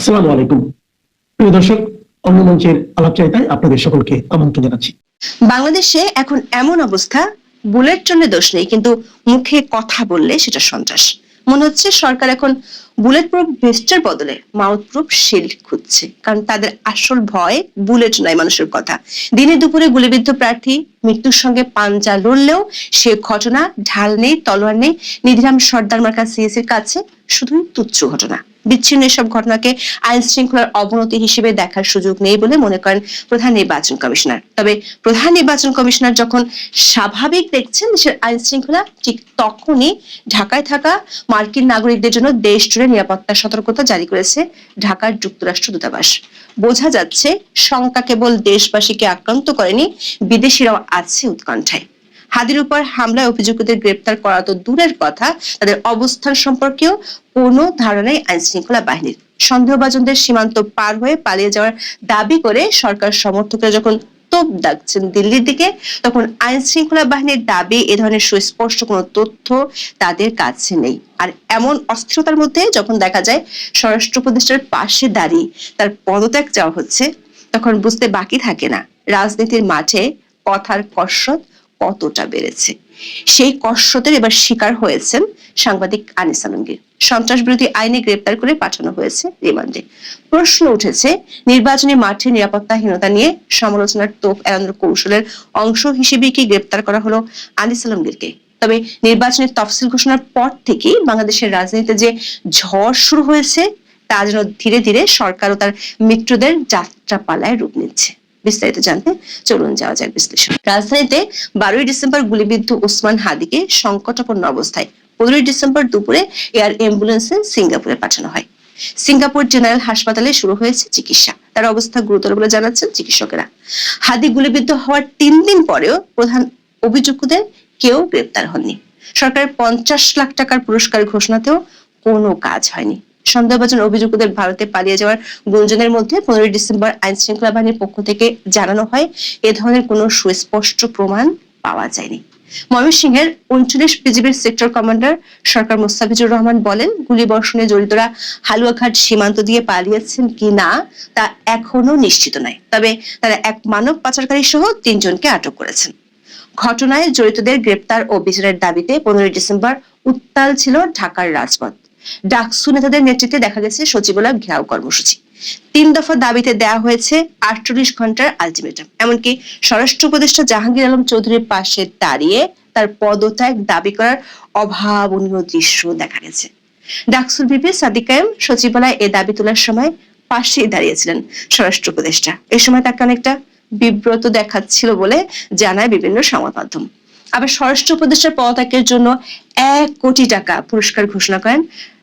আসসালামু আলাইকুম প্রিয় দর্শক, অন্য মঞ্চের আলাপচারিতায় আপনাদের সকলকে আমন্ত্রণ জানাচ্ছি। বাংলাদেশে এখন এমন অবস্থা, বুলেট ট্রেনে দোষ নেই, কিন্তু মুখে কথা বললে সেটা সন্ত্রাস। মনে হচ্ছে সরকার এখন বুলেট প্রুফ ভেস্টের বদলে মাউথ প্রুফ শিল্ড খুঁজছে, কারণ তাদের আসল ভয় বুলেট নয়, মানুষের কথা। দিনে দুপুরে গুলিবিদ্ধ প্রার্থী মৃত্যুর সঙ্গে পাঞ্জা লড়লেও সে ঘটনা ঢাল নেই, তলোয়ার নেই। নিধিরাম সর্দার মার্কা সিএসির কাছে শুধুই তুচ্ছ ঘটনা। বিচ্ছিন্ন এসব ঘটনাকে আইন শৃঙ্খলার অবনতি হিসেবে দেখার সুযোগ নেই বলে মনে করেন প্রধান নির্বাচন কমিশনার। তবে প্রধান নির্বাচন কমিশনার যখন স্বাভাবিক দেখছেন দেশের আইন শৃঙ্খলা, ঠিক তখনই ঢাকায় থাকা মার্কিন নাগরিকদের জন্য দেশ জুড়ে নিরাপত্তা সতর্কতা জারি করেছে ঢাকার যুক্তরাষ্ট্র দূতাবাস। বোঝা যাচ্ছে শঙ্কা কেবল দেশবাসীকে আক্রান্ত করেনি, বিদেশিরাও আছে উৎকণ্ঠায়। হাদির উপর হামলায় অভিযুক্তদের গ্রেপ্তার করা তো দূরের কথা, তাদের অবস্থান সম্পর্কেও কোনো ধারণাই আইন শৃঙ্খলা বাহিনীর। সন্দেহভাজনদের সীমান্ত পার হয়ে পালিয়ে যাওয়ার দাবি করে সরকার সমর্থকরা যখন তোপ দাগছেন দিল্লির দিকে, তখন আইন শৃঙ্খলা বাহিনীর দাবি এ ধরনের সুস্পষ্ট কোনো তথ্য তাদের কাছে নেই। আর এমন অস্থিরতার মধ্যে যখন দেখা যায় স্বরাষ্ট্র উপদেষ্টার পাশে দাঁড়িয়ে তার পদত্যাগ চাওয়া হচ্ছে, তখন বুঝতে বাকি থাকে না রাজনীতির মাঠে কথার কসরত কতটা বেড়েছে। সেই কসরতের এবার শিকার হয়েছেন সাংবাদিক আনিস আলমগীর। সন্ত্রাস বিরোধী আইনে গ্রেপ্তার করে পাঠানো হয়েছে রিমান্ডে। প্রশ্ন উঠেছে, নির্বাচনী মাঠে নিরাপত্তাহীনতা নিয়ে সমালোচনার তোপ এড়ানোর কৌশলের অংশ হিসেবে কি গ্রেপ্তার করা হলো আনিস আলমগীরকে? তবে নির্বাচনের তফসিল ঘোষণার পর থেকেই বাংলাদেশের রাজনীতিতে যে ঝড় শুরু হয়েছে, তা যেন ধীরে ধীরে সরকার ও তার মিত্রদের যাত্রা পালায় রূপ নিচ্ছে। বিস্তারিত জানতে চলুন যাওয়া যাক বিশ্লেষণ। রাজধানীতে 12ই ডিসেম্বর গুলিবিদ্ধ ওসমান হাদিকে সংকটাপন্ন অবস্থায় 15ই ডিসেম্বর দুপুরে এয়ার অ্যাম্বুলেন্সে সিঙ্গাপুরে পাঠানো হয়। সিঙ্গাপুর জেনারেল হাসপাতালে শুরু হয়েছে চিকিৎসা। তার অবস্থা গুরুতর বলে জানাচ্ছেন চিকিৎসকেরা। হাদি গুলিবিদ্ধ হওয়ার 3 দিন পরেও প্রধান অভিযুক্তদের কেউ গ্রেপ্তার হননি। সরকারের 50 লাখ টাকার পুরস্কার ঘোষণাতেও কোনো কাজ হয়নি। সন্দেহভাজন অভিযুক্তদের ভারতে পালিয়ে যাওয়ার গুঞ্জনের মধ্যে 15ই ডিসেম্বর আইন শৃঙ্খলা বাহিনীর পক্ষ থেকে জানানো হয়, এ ধরনের কোনো সুস্পষ্ট প্রমাণ পাওয়া যায়নি। ময়মনসিংহের 39 বিজিবির সেক্টর কমান্ডার সরকার মোস্তাফিজুর রহমান বলেন, গুলিবর্ষণে জড়িতরা হালুয়াঘাট সীমান্ত দিয়ে পালিয়েছেন কি না তা এখনো নিশ্চিত নয়। তবে তারা এক মানব পাচারকারী সহ 3 জনকে আটক করেছেন। ঘটনায় জড়িতদের গ্রেপ্তার ও বিচারের দাবিতে 15ই ডিসেম্বর উত্তাল ছিল ঢাকার রাজপথ। ডাকসু নেতাদের নেতৃত্বে দেখা গেছে সচিবালয় ঘেরাও কর্মসূচি। 3 দফা দাবিতে দেওয়া হয়েছে 48 ঘন্টার আলটিমেটাম। এমনকি স্বরাষ্ট্র উপদেষ্টা জাহাঙ্গীর আলম চৌধুরীর পাশে দাঁড়িয়ে তার পদত্যাগ দাবি করার অভাবনীয় দৃশ্য দেখা গেছে। ডাকসুর ভিপি সাদিক কায়েম সচিবালয়ে এ দাবি তোলার সময় পাশেই দাঁড়িয়েছিলেন স্বরাষ্ট্র উপদেষ্টা। এ সময় তাকে অনেকটা বিব্রত দেখাচ্ছিল বলে জানায় বিভিন্ন সংবাদ মাধ্যম। আবার স্বরাষ্ট্র উপদেষ্টার পদত্যাগের জন্য 1 কোটি টাকা পুরস্কার ঘোষণা করেন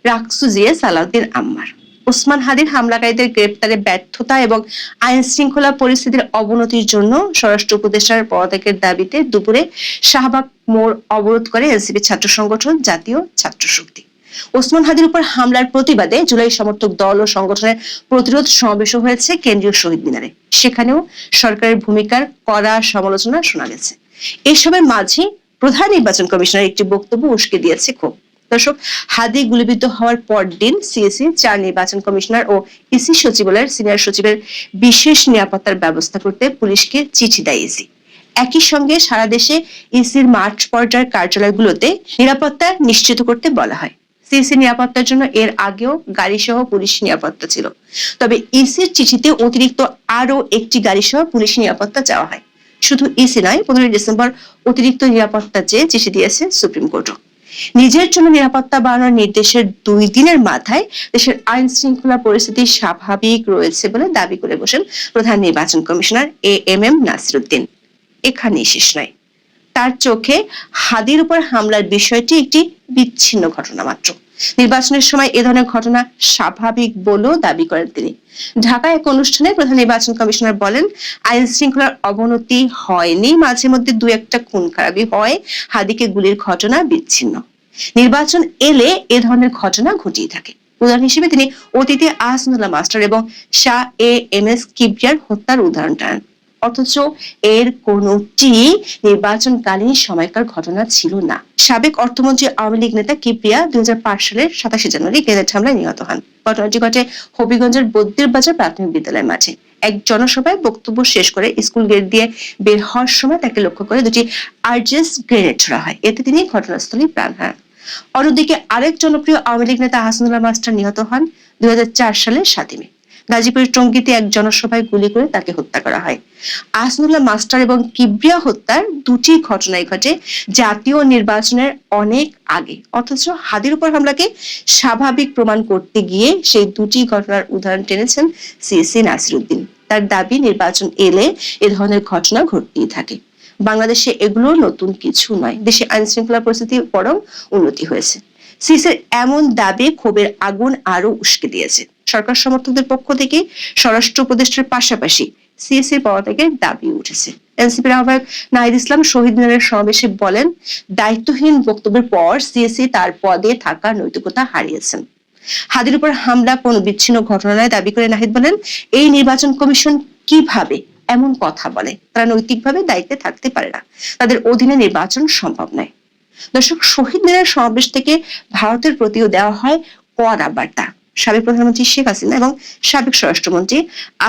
রাকসু জিএ সালাউদ্দিন আম্মার। ওসমান হাদির হামলাকারীদের গ্রেপ্তারে ব্যর্থতা এবং আইন শৃঙ্খলা পরিস্থিতির অবনতির জন্য স্বরাষ্ট্র উপদেষ্টার পদত্যাগের দাবিতে দুপুরে শাহবাগ মোড় অবরোধ করে এনসিপি ছাত্র সংগঠন জাতীয় ছাত্র শক্তি। ওসমান হাদির উপর হামলার প্রতিবাদে জুলাই সমর্থক দল ও সংগঠনের প্রতিরোধ সমাবেশ হয়েছে কেন্দ্রীয় শহীদ মিনারে। সেখানেও সরকারের ভূমিকার কড়া সমালোচনা শোনা গেছে। এসবের মাঝে প্রধান নির্বাচন কমিশনার একটি বক্তব্য উস্কে দিয়েছে ক্ষোভ। দর্শক, হাদি গুলিবিদ্ধ হওয়ার পর দিন সিএসি 4 নির্বাচন কমিশনার ও ইসি সচিবালয়ের সিনিয়র সচিবের বিশেষ নিরাপত্তার ব্যবস্থা করতে পুলিশকে চিঠি দেয় ইসি। একই সঙ্গে সারা দেশে ইসির মাঠ পর্যায়ের কার্যালয়গুলোতে নিরাপত্তা নিশ্চিত করতে বলা হয়। সিএসি নিরাপত্তার জন্য এর আগেও গাড়ি সহ পুলিশ নিরাপত্তা ছিল, তবে ইসির চিঠিতে অতিরিক্ত আরো একটি গাড়ি সহ পুলিশ নিরাপত্তা চাওয়া হয়। শুধু ইসি নয়, 15ই ডিসেম্বর অতিরিক্ত নিরাপত্তা চেয়ে চিঠি দিয়েছে সুপ্রিম কোর্টও। নিজের জন্য নিরাপত্তা বাড়ানোর নির্দেশের 2 দিনের মাথায় দেশের আইন শৃঙ্খলা পরিস্থিতি স্বাভাবিক রয়েছে বলে দাবি করে বসেন প্রধান নির্বাচন কমিশনার এএমএম নাসিরউদ্দিন। এখানেই শেষ নয়, তার চোখে হাদির উপর হামলার বিষয়টি একটি বিচ্ছিন্ন ঘটনা মাত্র। নির্বাচনের সময় এ ধরনের ঘটনা স্বাভাবিক বলেও দাবি করেন তিনি। ঢাকায় এক অনুষ্ঠানে প্রধান নির্বাচন কমিশনার বলেন, আইন শৃঙ্খলার অবনতি হয়নি, মাঝে মধ্যে 2-1টা খুন খারাপি হয়, হাদিকে গুলির ঘটনা বিচ্ছিন্ন। নির্বাচন এলে এ ধরনের ঘটনা ঘটিয়ে থাকে। উদাহরণ হিসেবে তিনি অতীতে আহসানুল্লাহ মাস্টার এবং শাহ এ এম এস কিবরিয়ার হত্যার উদাহরণ টানেন। অথচ এর কোনটি নির্বাচনকালীন সময়কার ঘটনা ছিল না। সাবেক অর্থমন্ত্রী আওয়ামী লীগ নেতা কিবরিয়া 2005 সালের 27 জানুয়ারি গ্রেনেড হামলায় নিহত হন। ঘটনাটি ঘটে হবিগঞ্জের বদ্দির বাজার প্রাথমিক বিদ্যালয়ের মাঠে। এক জনসভায় বক্তব্য শেষ করে স্কুল গেট দিয়ে বের হওয়ার সময় তাকে লক্ষ্য করে দুটি আরজেস গ্রেনেড ছোড়া হয়। এতে তিনি ঘটনাস্থলেই প্রাণ হারান। অন্যদিকে আরেক জনপ্রিয় আওয়ামী লীগ নেতা আহসানুল্লাহ মাস্টার নিহত হন 2004 সালের 7 মে। গাজীপুরের টঙ্গীতে এক জনসভায় গুলি করে তাকে হত্যা করা হয়। আহসানুল্লাহ মাস্টার এবং কিবরিয়া হত্যার দুটি ঘটনাই ঘটে জাতীয় নির্বাচনের অনেক আগে, অথচ হাদির উপর হামলাকে স্বাভাবিক প্রমাণ করতে গিয়ে সেই দুটি ঘটনার উদাহরণ টেনেছেন সিএসি নাসির উদ্দিন। তার দাবি নির্বাচন এলে এ ধরনের ঘটনা ঘটতেই থাকে। বাংলাদেশে এগুলো নতুন কিছু নয়, দেশে আইন শৃঙ্খলা পরিস্থিতি বরং উন্নতি হয়েছে। সিসির এমন দাবি ক্ষোভের আগুন আরো উস্কে দিয়েছে। সরকার সমর্থকদের পক্ষ থেকে স্বরাষ্ট্র উপদেষ্টার পাশাপাশি সিএসির পদত্যাগের দাবি উঠেছে। এনসিপির আহ্বায়ক নাহিদ ইসলাম শহীদ মিনারের সমাবেশে বলেন, দায়িত্বহীন বক্তব্যের পর সিএসি তার পদে থাকার নৈতিকতা হারিয়েছেন। হাদির উপর হামলা কোন বিচ্ছিন্ন ঘটনা নয় দাবি করে নাহিদ বলেন, এই নির্বাচন কমিশন কিভাবে এমন কথা বলে? তারা নৈতিকভাবে দায়িত্বে থাকতে পারে না, তাদের অধীনে নির্বাচন সম্ভব নয়। দর্শক, শহীদ মিনার সমাবেশ থেকে ভারতের প্রতিও দেওয়া হয় কড়া বার্তা। সাবেক প্রধানমন্ত্রী শেখ হাসিনা এবং সাবেক স্বরাষ্ট্রমন্ত্রী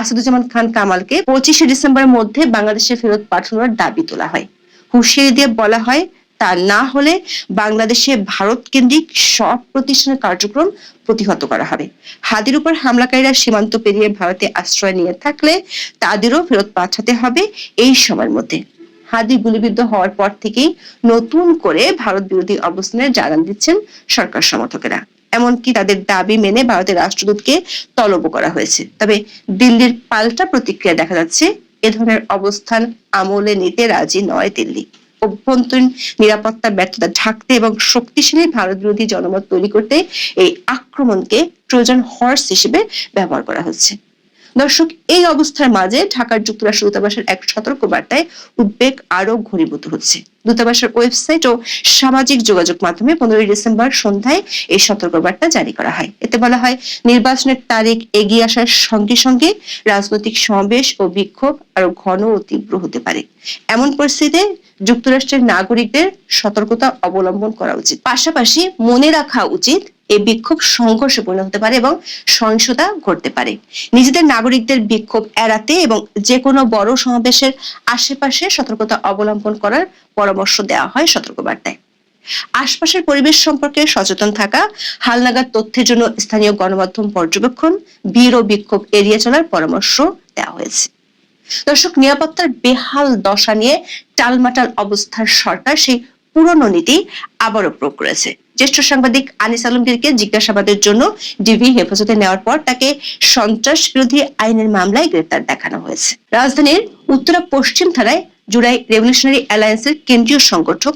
আসাদুজ্জামান খান কামালকে 25শে ডিসেম্বরের মধ্যে বাংলাদেশে ফেরত পাঠানোর দাবি তোলা হয়। হুঁশিয়ারি দিয়ে বলা হয়, তা না হলে বাংলাদেশে ভারত কেন্দ্রিক সব প্রতিষ্ঠানের কার্যক্রম প্রতিহত করা হবে। হাদির উপর হামলাকারীরা সীমান্ত পেরিয়ে ভারতে আশ্রয় নিয়ে থাকলে তাদেরও ফেরত পাঠাতে হবে এই সময়ের মধ্যে। হাদি গুলিবিদ্ধ হওয়ার পর থেকেই নতুন করে ভারত বিরোধী অবস্থানের জানান দিচ্ছেন সরকার সমর্থকেরা। এমনকি তাদের দাবি মেনে ভারতের রাষ্ট্রদূতকে তলব করা হয়েছে। তবে দিল্লির পাল্টা প্রতিক্রিয়া দেখা যাচ্ছে, এ ধরনের অবস্থান আমলে নিতে রাজি নয় দিল্লি। অভ্যন্তরীণ নিরাপত্তা ব্যর্থতা ঢাকতে এবং শক্তিশালী ভারত বিরোধী জনমত তৈরি করতে এই আক্রমণকে ট্রোজান হর্স হিসেবে ব্যবহার করা হচ্ছে। দর্শক, এই অবস্থার মাঝে ঢাকার যুক্তরাষ্ট্র দূতাবাসের এক সতর্ক বার্তায় উদ্বেগ আরো ঘনীভূত হচ্ছে। দূতাবাসের ওয়েবসাইট ও সামাজিক যোগাযোগ মাধ্যমে 15 ডিসেম্বর সন্ধ্যায় এই সতর্ক বার্তা জারি করা হয়। এতে বলা হয়, নির্বাচনের তারিখ এগিয়ে আসার সঙ্গে সঙ্গে রাজনৈতিক সমাবেশ ও বিক্ষোভ আরো ঘন ও তীব্র হতে পারে। এমন পরিস্থিতিতে যুক্তরাষ্ট্রের নাগরিকদের সতর্কতা অবলম্বন করা উচিত। পাশাপাশি মনে রাখা উচিত, এই বিক্ষোভ সংঘর্ষে পরিণত হতে পারে এবং সহিংসতা ঘটতে পারে। নিজেদের নাগরিকদের বিক্ষোভ এড়াতে এবং যে কোনো বড় সমাবেশের আশেপাশে সতর্কতা অবলম্বন করার পরামর্শ দেওয়া হয় সতর্কবার্তায়। আশপাশের পরিবেশ সম্পর্কে সচেতন থাকা, হালনাগাদ তথ্যের জন্য স্থানীয় গণমাধ্যম পর্যবেক্ষণ, ভিড় ও বিক্ষোভ এড়িয়ে চলার পরামর্শ দেওয়া হয়েছে। দর্শক, নিরাপত্তার বেহাল দশা নিয়ে টালমাটাল অবস্থার সরকার সেই পুরনো নীতি আবারও প্রয়োগ করেছে। জ্যেষ্ঠ সাংবাদিক আনিস আলমগীরকে জিজ্ঞাসাবাদের জন্য ডিবি হেফাজতে নেওয়ার পর তাকে সন্ত্রাস বিরোধী আইনের মামলায় গ্রেপ্তার দেখানো হয়েছে। রাজধানীর উত্তরা পশ্চিম থানায় জুলাই রেভলিউশনারি অ্যালায়েন্সের কেন্দ্রীয় সংগঠক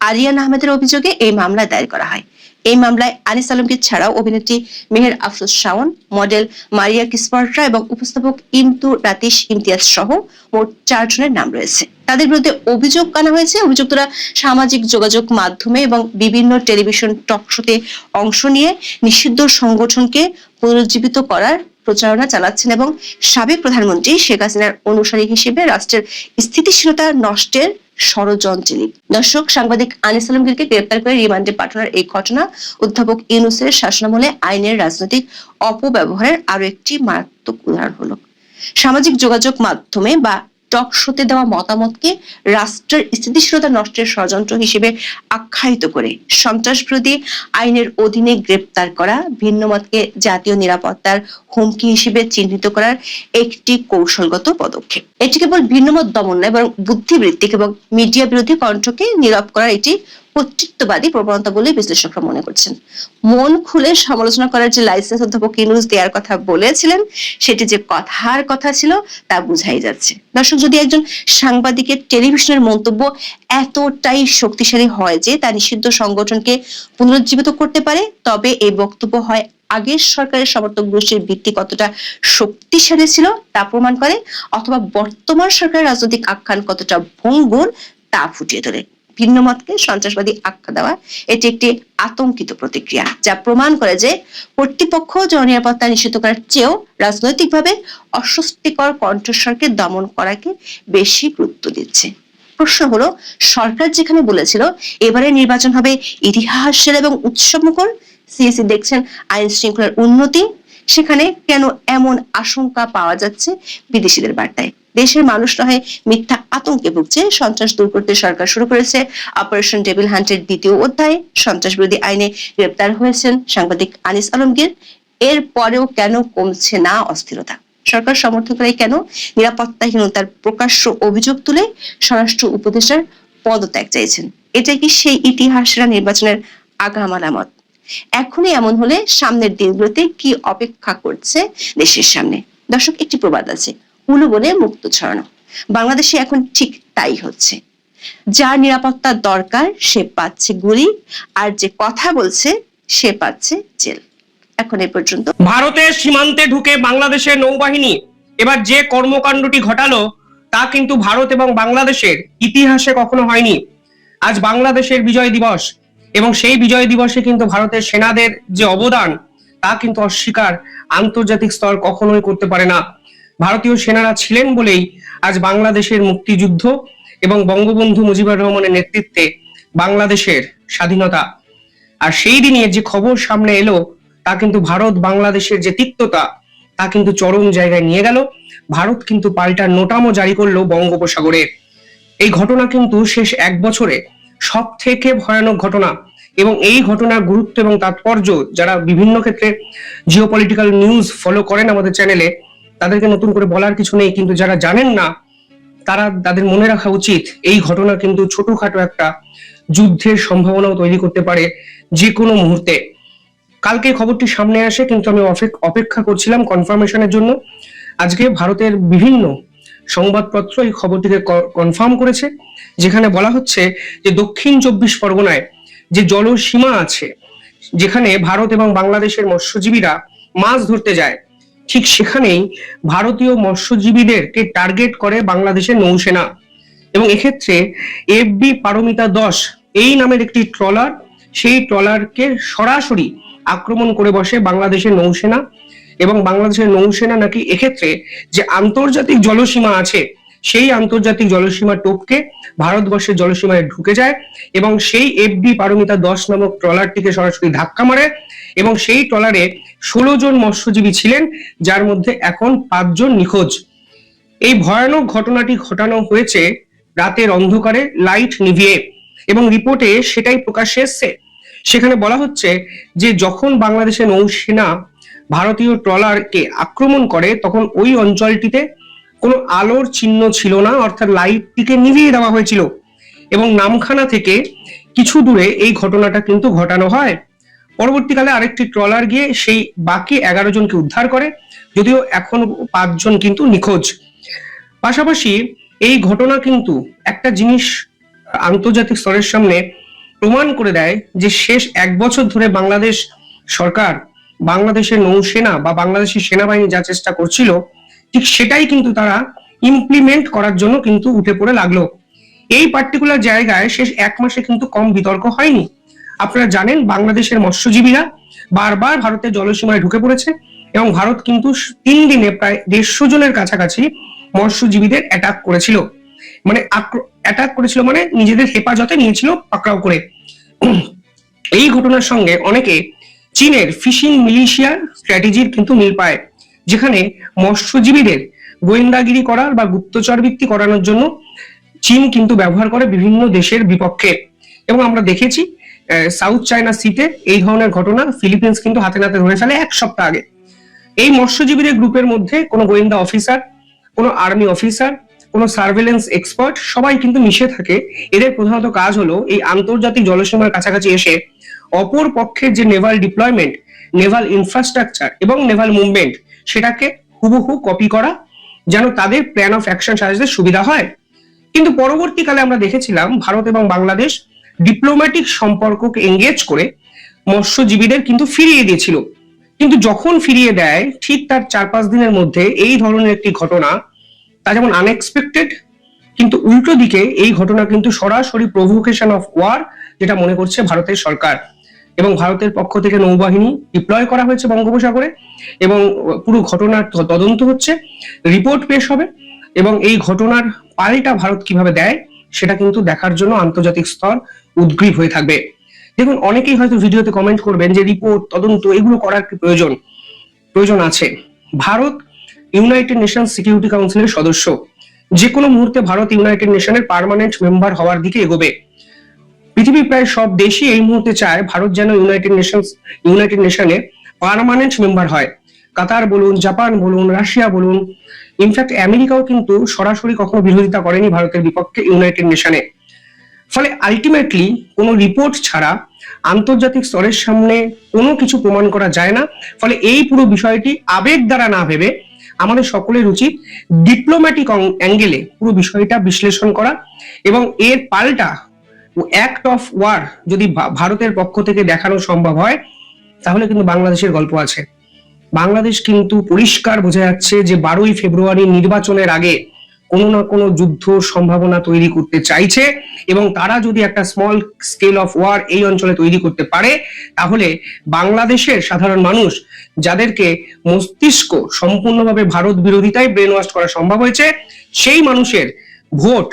আরিয়ান আহমেদের অভিযোগে এই মামলা দায়ের করা হয়। এই মামলায় আনিস আলমগীর ছাড়াও অভিনেত্রী মেহের আফরোজ শাওন, মডেল মারিয়া কিসপার্টরা এবং উপস্থাপক ইমতু রাতিশ ইমতিয়াজ সহ মোট 4 জনের নাম রয়েছে। তাদের বিরুদ্ধে অভিযোগ আনা হয়েছে, অভিযুক্তরা সামাজিক যোগাযোগ মাধ্যমে এবং বিভিন্ন টেলিভিশন টক শোতে অংশ নিয়ে নিষিদ্ধ সংগঠনকে পুনরুজ্জীবিত করার প্রচারণা চালাচ্ছেন এবং সাবেক প্রধানমন্ত্রী শেখ হাসিনার অনুসারী হিসেবে রাষ্ট্রের স্থিতিশীলতা নষ্টের ষড়যন্ত্রে লিপ্ত। দর্শক, সাংবাদিক আনিস আলমগীরকে গ্রেপ্তার করে রিমান্ডে পাঠানোর এই ঘটনা অধ্যাপক ইউনূসের শাসনামলে আইনের রাজনৈতিক অপব্যবহারের আরো একটি মারাত্মক উদাহরণ হলো। সামাজিক যোগাযোগ মাধ্যমে বা টক শোতে দেওয়া মতামতকে রাষ্ট্রের স্থিতিশীলতা নষ্টের ষড়যন্ত্র হিসেবে আখ্যায়িত করে সন্ত্রাস বিরোধী আইনের অধীনে গ্রেপ্তার করা, ভিন্নমতকে জাতীয় নিরাপত্তার হুমকি হিসেবে চিহ্নিত করার একটি কৌশলগত পদক্ষেপ। এটি কেবল ভিন্নমত দমন নয়, বরং বুদ্ধিবৃত্তিক এবং মিডিয়া বিরোধী কণ্ঠকে নীরব করার একটি কর্তৃত্ববাদী প্রবণতা বলে বিশ্লেষকরা মনে করছেন। মন খুলে সমালোচনা করার যে লাইসেন্স অধ্যাপক ইউনূস দেওয়ার কথা বলেছিলেন, সেটি যে কথার কথা ছিল তা বোঝাই যাচ্ছে। দর্শক, যদি একজন সাংবাদিকের টেলিভিশনের মন্তব্য এতটাই শক্তিশালী হয় যে তা নিষিদ্ধ সংগঠনকে পুনরুজ্জীবিত করতে পারে, তবে এই বক্তব্য হয় আগের সরকারের সমর্থক গোষ্ঠীর ভিত্তি কতটা শক্তিশালী ছিল তা প্রমাণ করে, অথবা বর্তমান সরকারের রাজনৈতিক আখ্যান কতটা ভঙ্গুর তা ফুটিয়ে তোলে। ভিন্ন মতকে সন্ত্রাসবাদী আখ্যা দেওয়া এটি একটি আতঙ্কিত প্রতিক্রিয়া, যা প্রমাণ করে যে কর্তৃপক্ষ জননিরাপত্তা নিশ্চিত করার চেয়েও রাজনৈতিকভাবে অস্বস্তিকর কণ্ঠস্বরকে দমন করাকে বেশি গুরুত্ব দিচ্ছে। প্রশ্ন হলো, সরকার যেখানে বলেছিল এবারে নির্বাচন হবে ইতিহাসের এবং উৎসবমুখর, সিএসি দেখছেন আইন শৃঙ্খলার উন্নতি, সেখানে কেন এমন আশঙ্কা পাওয়া যাচ্ছে বিদেশিদের বার্তায়? দেশের মানুষ নয় মিথ্যা আতঙ্কে ভুগছে। সন্ত্রাস দূর করতে সরকার শুরু করেছে অপারেশন টেবিল হান্টের দ্বিতীয় অধ্যায়। সন্ত্রাস বিরোধী আইনে গ্রেপ্তার হয়েছেন সাংবাদিক আনিস আলমগীর। এর পরেও কেন কমছে না অস্থিরতা? সরকার সমর্থকরাই কেন নিরাপত্তাহীনতার প্রকাশ্য অভিযোগ তুলে স্বরাষ্ট্র উপদেষ্টার পদত্যাগ চাইছেন? এটা কি সেই ইতিহাসরা নির্বাচনের আগাম আলামত? এখনই এমন হলে সামনের দিনগুলোতে কি অপেক্ষা করছে দেশের সামনে? দর্শক, একটি প্রবাদ আছে, উলু বলে মুক্ত ছড়ানো। বাংলাদেশে এখন ঠিক তাই হচ্ছে। যার নিরাপত্তার দরকার সে পাচ্ছে গুলি, আর যে কথা বলছে সে পাচ্ছে জেল। এখন এ পর্যন্ত। ভারতের সীমান্তে ঢুকে বাংলাদেশের নৌবাহিনী এবার যে কর্মকাণ্ডটি ঘটালো তা কিন্তু ভারত এবং বাংলাদেশের ইতিহাসে কখনো হয়নি। আজ বাংলাদেশের বিজয় দিবস এবং সেই বিজয় দিবসে কিন্তু ভারতের সেনাদের যে অবদান তা কিন্তু অস্বীকার আন্তর্জাতিক স্তর কখনোই করতে পারে না। ভারতীয় সেনারা ছিলেন বলেই আজ বাংলাদেশের মুক্তিযুদ্ধ এবং বঙ্গবন্ধু মুজিবুর রহমানের নেতৃত্বে বাংলাদেশের স্বাধীনতা। আর সেই দিনে যে খবর সামনে এলো তা কিন্তু ভারত বাংলাদেশের যে তিক্ততা তা কিন্তু চরম জায়গায় নিয়ে গেল। ভারত কিন্তু পাল্টা নোটামও জারি করলো বঙ্গোপসাগরে। এই ঘটনা কিন্তু শেষ এক বছরে সব থেকে ভয়ানক ঘটনা, এবং এই ঘটনার গুরুত্ব এবং তাৎপর্য যারা বিভিন্ন ক্ষেত্রে জিওপলিটিক্যাল নিউজ ফলো করেন আমাদের চ্যানেলে, তাদেরকে নতুন করে বলার কিছু নেই, কিন্তু যারা জানেন না তাদের মনে রাখা উচিত এই ঘটনা কিন্তু ছোটখাটো একটা যুদ্ধের সম্ভাবনাও তৈরি করতে পারে যে কোনো মুহূর্তে। কালকে খবরটি সামনে আসে, কিন্তু আমি অপেক্ষা করছিলাম কনফার্মেশনের জন্য। আজকে ভারতের বিভিন্ন সংবাদপত্র এই খবরটিকে কনফার্ম করেছে, যেখানে বলা হচ্ছে যে দক্ষিণ 24 পরগনায় যে জলসীমা আছে, যেখানে ভারত এবং বাংলাদেশের মৎস্যজীবীরা মাছ ধরতে যায়, ঠিক সেখানেই ভারতীয় মৎস্যজীবীদেরকে টার্গেট করে বাংলাদেশের নৌসেনা। এবং এক্ষেত্রে এফবি পারমিতা 10 এই নামের একটি ট্রলার, সেই ট্রলারকে সরাসরি আক্রমণ করে বসে বাংলাদেশের নৌসেনা। এবং বাংলাদেশের নৌসেনা নাকি এক্ষেত্রে যে আন্তর্জাতিক জলসীমা আছে সেই আন্তর্জাতিক জলসীমা টপকে ভারতবর্ষের জলসীমায় ঢুকে যায় এবং সেই এফবি পারমিতা 10 নামক ট্রলারটিকে সরাসরি ধাক্কা মারে। এবং সেই ট্রলারে 16 জন মৎস্যজীবী ছিলেন, যার মধ্যে এখন 5 জন নিখোঁজ। এই ভয়ানক ঘটনাটি ঘটানো হয়েছে রাতের অন্ধকারে, লাইট নিভিয়ে, এবং রিপোর্টে সেটাই প্রকাশ্যে এসছে। সেখানে বলা হচ্ছে যে যখন বাংলাদেশের নৌসেনা ভারতীয় ট্রলারকে আক্রমণ করে তখন ওই অঞ্চলটিতে কোনো আলোর চিহ্ন ছিল না, অর্থাৎ লাইটটিকে নিভিয়ে দেওয়া হয়েছিল। এবং নামখানা থেকে কিছু দূরে এই ঘটনাটা কিন্তু ঘটানো হয়। পরবর্তীকালে আরেকটি ট্রলার গিয়ে সেই বাকি 11 জনকে উদ্ধার করে, যদিও এখন 5 জন কিন্তু নিখোঁজ। পাশাপাশি এই ঘটনা কিন্তু একটা জিনিস আন্তর্জাতিক স্তরের সামনে প্রমাণ করে দেয় যে শেষ এক বছর ধরে বাংলাদেশ সরকার, বাংলাদেশের নৌসেনা বা বাংলাদেশের সেনাবাহিনী যা চেষ্টা করছিল ঠিক সেটাই কিন্তু তারা ইমপ্লিমেন্ট করার জন্য কিন্তু উঠে পড়ে লাগলো। এই পার্টিকুলার জায়গায় শেষ এক মাসে কিন্তু কম বিতর্ক হয়নি। আপনারা জানেন বাংলাদেশের মৎস্যজীবীরা বারবার ভারতের জলসীমায় ঢুকে পড়েছে এবং ভারত কিন্তু 3 দিনে প্রায় 150 জনের কাছাকাছি মৎস্যজীবীদের অ্যাটাক করেছিল, মানে নিজেদের হেফাজতে নিয়েছিল পাকড়াও করে। এই ঘটনার সঙ্গে অনেকে চীনের ফিশিং মিলিশিয়ার স্ট্র্যাটেজির কিন্তু মিল পায়, যেখানে মৎস্যজীবীদের গোয়েন্দাগিরি করার বা গুপ্তচর বৃত্তি করানোর জন্য চীন কিন্তু ব্যবহার করে বিভিন্ন দেশের বিপক্ষে। এবং আমরা দেখেছি সাউথ চায়না সিতে এই ধরনের ঘটনা ফিলিপিন্স কিন্তু হাতে নাতে ধরে ফেলে 1 সপ্তাহ আগে। এই মৎস্যজীবীদের গ্রুপের মধ্যে কোনো গোয়েন্দা অফিসার, কোনো আর্মি অফিসার, কোনো সার্ভেলেন্স এক্সপার্ট সবাই কিন্তু মিশে থাকে। এদের প্রধানত কাজ হলো এই আন্তর্জাতিক জলসীমার কাছাকাছি এসে অপর পক্ষের যে নেভাল ডিপ্লয়মেন্ট, নেভাল ইনফ্রাস্ট্রাকচার এবং নেভাল মুভমেন্ট সেটাকে হুবহু কপি করা, যেন তাদের প্ল্যান অফ অ্যাকশন সাজাতে সুবিধা হয়। কিন্তু পরবর্তীকালে আমরা দেখেছিলাম ভারত এবং বাংলাদেশ ডিপ্লোম্যাটিক সম্পর্ককে এঙ্গেজ করে মৎস্যজীবীদের কিন্তু ফিরিয়ে দিয়েছিল। কিন্তু যখন ফিরিয়ে দেয় ঠিক তার 4-5 দিনের মধ্যে এই ধরনের একটি ঘটনা, তা যেমন আনএক্সপেক্টেড কিন্তু উল্টো দিকে এই ঘটনা কিন্তু সরাসরি প্রভোকেশন অফ ওয়ার, যেটা মনে করছে ভারতের সরকার। এবং ভারতের পক্ষ থেকে নৌবাহিনী ডিপ্লয় করা হয়েছে বঙ্গোপসাগরে এবং পুরো ঘটনার তদন্ত হচ্ছে, রিপোর্ট পেশ হবে এবং এই ঘটনার পাল্টা ভারত কিভাবে দেয় সেটা কিন্তু দেখার জন্য আন্তর্জাতিক স্তর উদ্গ্রীব হয়ে থাকবে। দেখুন, অনেকেই হয়তো ভিডিওতে কমেন্ট করবেন যে রিপোর্ট, তদন্ত এগুলো করার কি প্রয়োজন আছে। ভারত ইউনাইটেড নেশনস সিকিউরিটি কাউন্সিলের সদস্য, যে কোনো মুহূর্তে ভারত ইউনাইটেড নেশনের পার্মানেন্ট মেম্বার হওয়ার দিকে এগোবে। পৃথিবীর প্রায় সব দেশই এই মুহূর্তে চায় ভারত যেন ইউনাইটেড নেশনে পার্মানেন্ট মেম্বার হয়। কাতার বলুন, জাপান বলুন, রাশিয়া বলুন, ইনফ্যাক্ট আমেরিকাও কিন্তু সরাসরি কখনো বিরোধিতা করেনি ভারতের বিপক্ষে ইউনাইটেড নেশনে। ফলে আলটিমেটলি কোনো রিপোর্ট ছাড়া আন্তর্জাতিক স্তরের সামনে কোনো কিছু প্রমাণ করা যায় না। ফলে এই পুরো বিষয়টি আবেগ দ্বারা না ভেবে আমাদের সকলের উচিত ডিপ্লোম্যাটিক অ্যাঙ্গেলে পুরো বিষয়টা বিশ্লেষণ করা এবং এর পাল্টা অ্যাক্ট অফ ওয়ার যদি ভারতের পক্ষ থেকে দেখানো সম্ভব হয় তাহলে কিন্তু বাংলাদেশের গল্প আছে। বাংলাদেশ কিন্তু পরিষ্কার বোঝা যাচ্ছে যে 12ই ফেব্রুয়ারি নির্বাচনের আগে কোনো না কোনো যুদ্ধ সম্ভাবনা তৈরি করতে চাইছে এবং তারা যদি একটা স্মল স্কেল অফ ওয়ার এই অঞ্চলে তৈরি করতে পারে তাহলে বাংলাদেশের সাধারণ মানুষ, যাদেরকে মস্তিষ্ক সম্পূর্ণভাবে ভারত বিরোধিতায় ব্রেন ওয়াশ করা সম্ভব হয়েছে, সেই মানুষের ভোট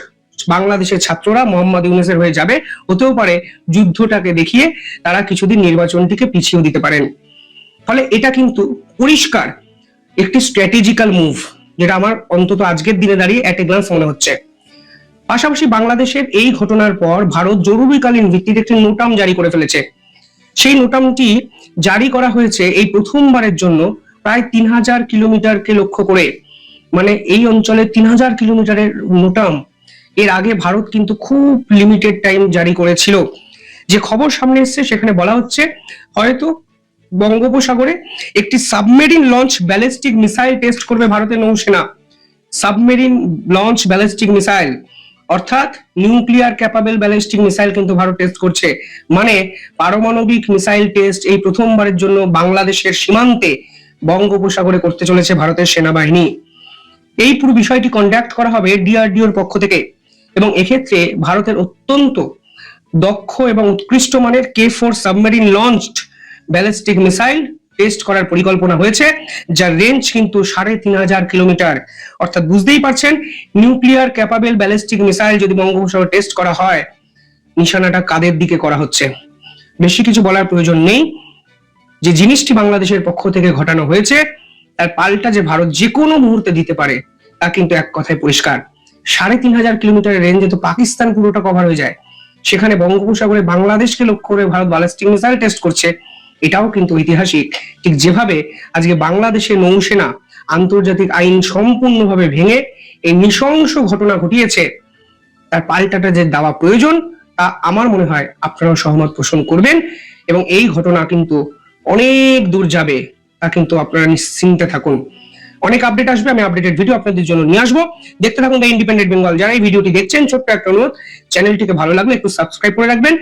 বাংলাদেশের ছাত্ররা মোহাম্মদ ইউনূসের হয়ে যাবে। হতেও পারে যুদ্ধটাকে দেখিয়ে তারা কিছুদিন নির্বাচনটিকে পিছিয়ে দিতে পারেন। ফলে এটা কিন্তু পরিষ্কার একটি স্ট্র্যাটেজিক্যাল মুভ, যেটা আমার অন্তত আজকের দিনে দাঁড়িয়ে অ্যাট এ গ্লান্স মনে হচ্ছে। পাশাপাশি বাংলাদেশের এই ঘটনার পর ভারত জরুরিকালীন ভিত্তিতে একটি নোটাম জারি করে ফেলেছে। সেই নোটামটি জারি করা হয়েছে এই প্রথমবারের জন্য প্রায় 3000 কিলোমিটারকে লক্ষ্য করে, মানে এই অঞ্চলে 3000 কিলোমিটারের নোটাম। এর আগে ভারত কিন্তু খুব লিমিটেড টাইম জারি করেছিল। যে খবর সামনে এসছে সেখানে বলা হচ্ছে হয়তো বঙ্গোপসাগরে একটি submarine launch ballistic missile test করবে ভারতের নৌসেনা। সাবমেরিন লঞ্চ ব্যালিস্টিক মিসাইল অর্থাৎ নিউক্লিয়ার ক্যাপাবল ব্যালিস্টিক মিসাইল কিন্তু ভারত টেস্ট করছে। মানে পারমাণবিক মিসাইল টেস্ট এই প্রথমবারের জন্য বাংলাদেশের সীমান্তে বঙ্গোপসাগরে করতে চলেছে ভারতের সেনাবাহিনী। এই পুরো বিষয়টি কন্ডাক্ট করা হবে ডিআরডিওর পক্ষ থেকে এবং এক্ষেত্রে ভারতের অত্যন্ত দক্ষ এবং উৎকৃষ্ট মানের K4 submarine launched ballistic missile test করার পরিকল্পনা হয়েছে, যার রেঞ্জ কিন্তু 3500 কিলোমিটার। অর্থাৎ বুঝতেই পারছেন, নিউক্লিয়ার ক্যাপাবল ব্যালিস্টিক মিসাইল যদি বঙ্গোপসাগরে টেস্ট করা হয়, নিশানাটা কাদের দিকে করা হচ্ছে। বেশি কিছু বলার প্রয়োজন নেই। যে জিনিসটি বাংলাদেশের পক্ষ থেকে ঘটানো হয়েছে তার পাল্টা যে ভারত যে কোনো মুহূর্তে দিতে পারে তা কিন্তু এক কথায় পরিষ্কার। 3500 কিলোমিটারের রেঞ্জে তো পাকিস্তান পুরোটা কভার হয়ে যায়, সেখানে বঙ্গোপসাগরে বাংলাদেশকে লক্ষ্য করে ভারত ব্যালিস্টিক মিসাইল টেস্ট করছে। এটাও কিন্তু ঐতিহাসিক। ঠিক যেভাবে আজকে বাংলাদেশের নৌসেনা আন্তর্জাতিক আইন সম্পূর্ণভাবে ভেঙে এই নৃশংস ঘটনা ঘটিয়েছে, তার পাল্টাটা যে দেওয়া প্রয়োজন তা আমার মনে হয় আপনারাও সহমত পোষণ করবেন এবং এই ঘটনা কিন্তু অনেক দূর যাবে, তা কিন্তু আপনারা নিশ্চিন্তে থাকুন। অনেক আপডেট আসবে, আমি আপডেটেড ভিডিও আপনাদের জন্য নিয়ে আসবো। দেখতে থাকুন দ্য ইন্ডিপেন্ডেন্ট বেঙ্গল। যারা এই ভিডিওটি দেখছেন, ছোট্ট একটা অনুরোধ, চ্যানেলটিকে ভালো লাগলে একটু সাবস্ক্রাইব করে রাখবেন।